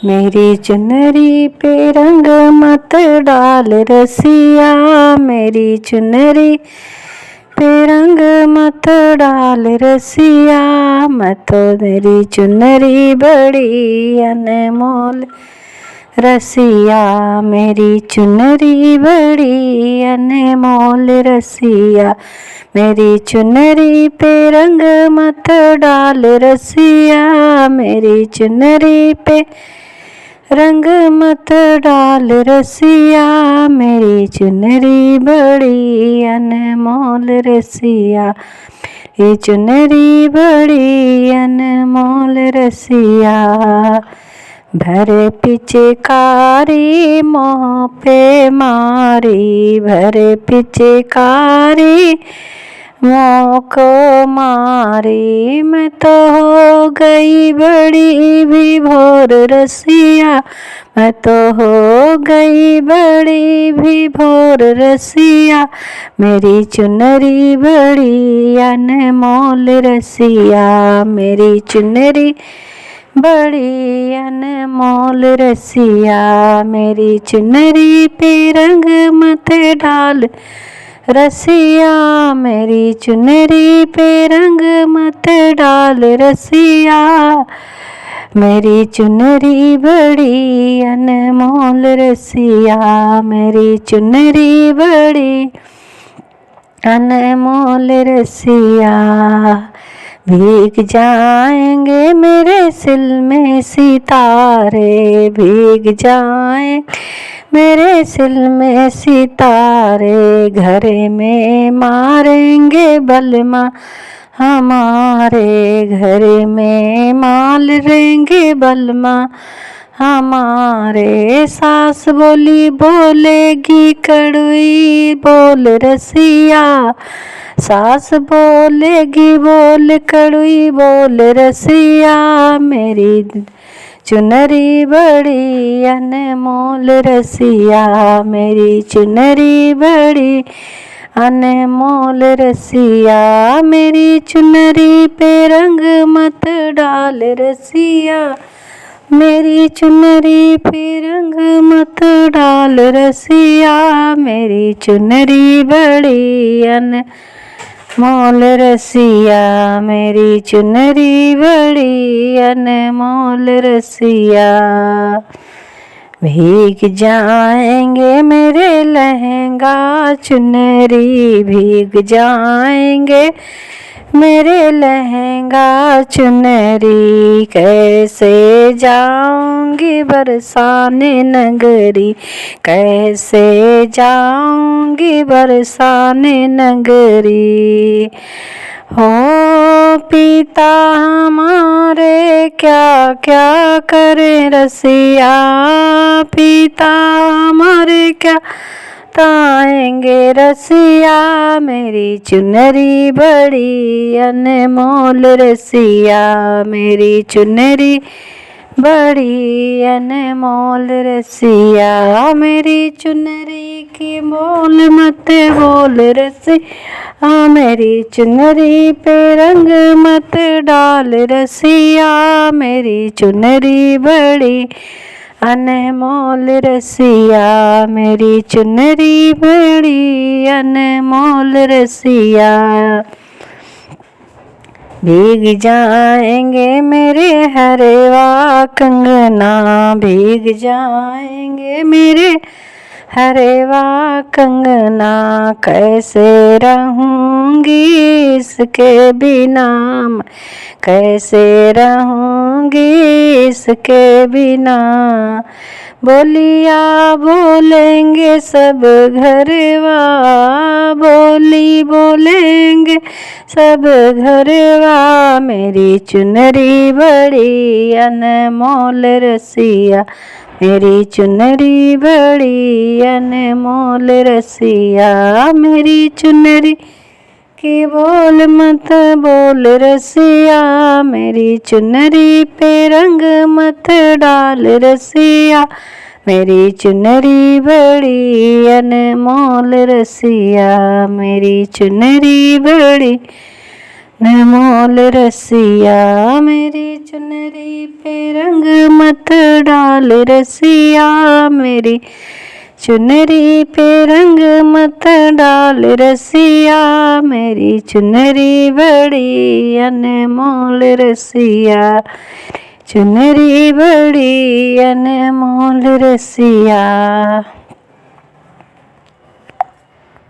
मेरी चुनरी पे रंग मत डाल रसिया, मेरी चुनरी पे रंग मत डाल रसिया। मैं तो मेरी चुनरी बड़ी अनमोल रसिया, मेरी चुनरी बड़ी अनमोल रसिया। मेरी चुनरी पे रंग मत डाल रसिया, मेरी चुनरी पे रंग मत डाल रसिया। मेरी चुनरी बड़ी अनमोल रसिया, ये चुनरी बड़ी अनमोल रसिया। भरे पिचकारी मोह पे मारी, भरे पिचकारी मोह को मारी। मैं तो हो गई बड़ी विभोर रसिया, मैं तो हो गई बड़ी विभोर रसिया। मेरी चुनरी बड़ी अनमोल रसिया, मेरी चुनरी बड़ी अनमोल रसिया। मेरी चुनरी पे रंग मत डाल रसिया, मेरी चुनरी पे रंग मत डाल रसिया। मेरी चुनरी बड़ी अनमोल रसिया, मेरी चुनरी बड़ी अनमोल रसिया। भीग जाएंगे मेरे सिल में सितारे, भीग जाए मेरे सिल में सितारे। घर में मारेंगे बलमा हमारे, घर में माल रेंगे बलमा हमारे। सास बोली बोलेगी कड़वी बोल रसिया, सास बोलेगी बोल कड़वी बोल रसिया। मेरी चुनरी बड़ी अनमोल रसिया, मेरी चुनरी बड़ी अनमोल रसिया। मेरी चुनरी पे रंग मत डाल रसिया, मेरी चुनरी पे रंग मत डाल रसिया। मेरी चुनरी बड़ी अनमोल रसिया, मेरी चुनरी बड़ी अनमोल रसिया। भीग जाएंगे मेरे लहंगा चुनरी, भीग जाएंगे मेरे लहंगा चुनरी। कैसे जाऊंगी बरसाने नगरी, कैसे जाऊंगी बरसाने नगरी। हो पिता हमारे क्या क्या करे रसिया, पिता हमारे क्या ताएंगे रसिया। मेरी चुनरी बड़ी अनमोल रसिया, मेरी चुनरी बड़ी अनमोल रसिया। मेरी चुनरी की मोल मत बोल रसिया, मेरी चुनरी पे रंग मत डाल रसिया। मेरी चुनरी बड़ी अनमोल रसिया, मेरी चुनरी बड़ी अनमोल रसिया। भीग जाएंगे मेरे हरवा कंगना, भीग जाएंगे मेरे हरवा कंगना। कैसे रहूंगी इसके बिना, कैसे रहूंगी इसके बिना। बोलिया बोलेंगे सब घरवा, बोली बोलेंगे सब घरवा। मेरी चुनरी बड़ी अनमोल रसिया, मेरी चुनरी बड़ी अनमोल रसिया। मेरी चुनरी की बोल मत बोल रसिया, मेरी चुनरी पे रंग मत डाल रसिया। मेरी चुनरी बड़ी अनमोल रसिया, मेरी चुनरी बड़ी अनमोल रसिया मेरी चुनरी पे रंग मत डाल रसिया, मेरी चुनरी पे रंग मत डाल रसिया, मेरी चुनरी बड़ी अनमोल रसिया, चुनरी बड़ी अनमोल रसिया।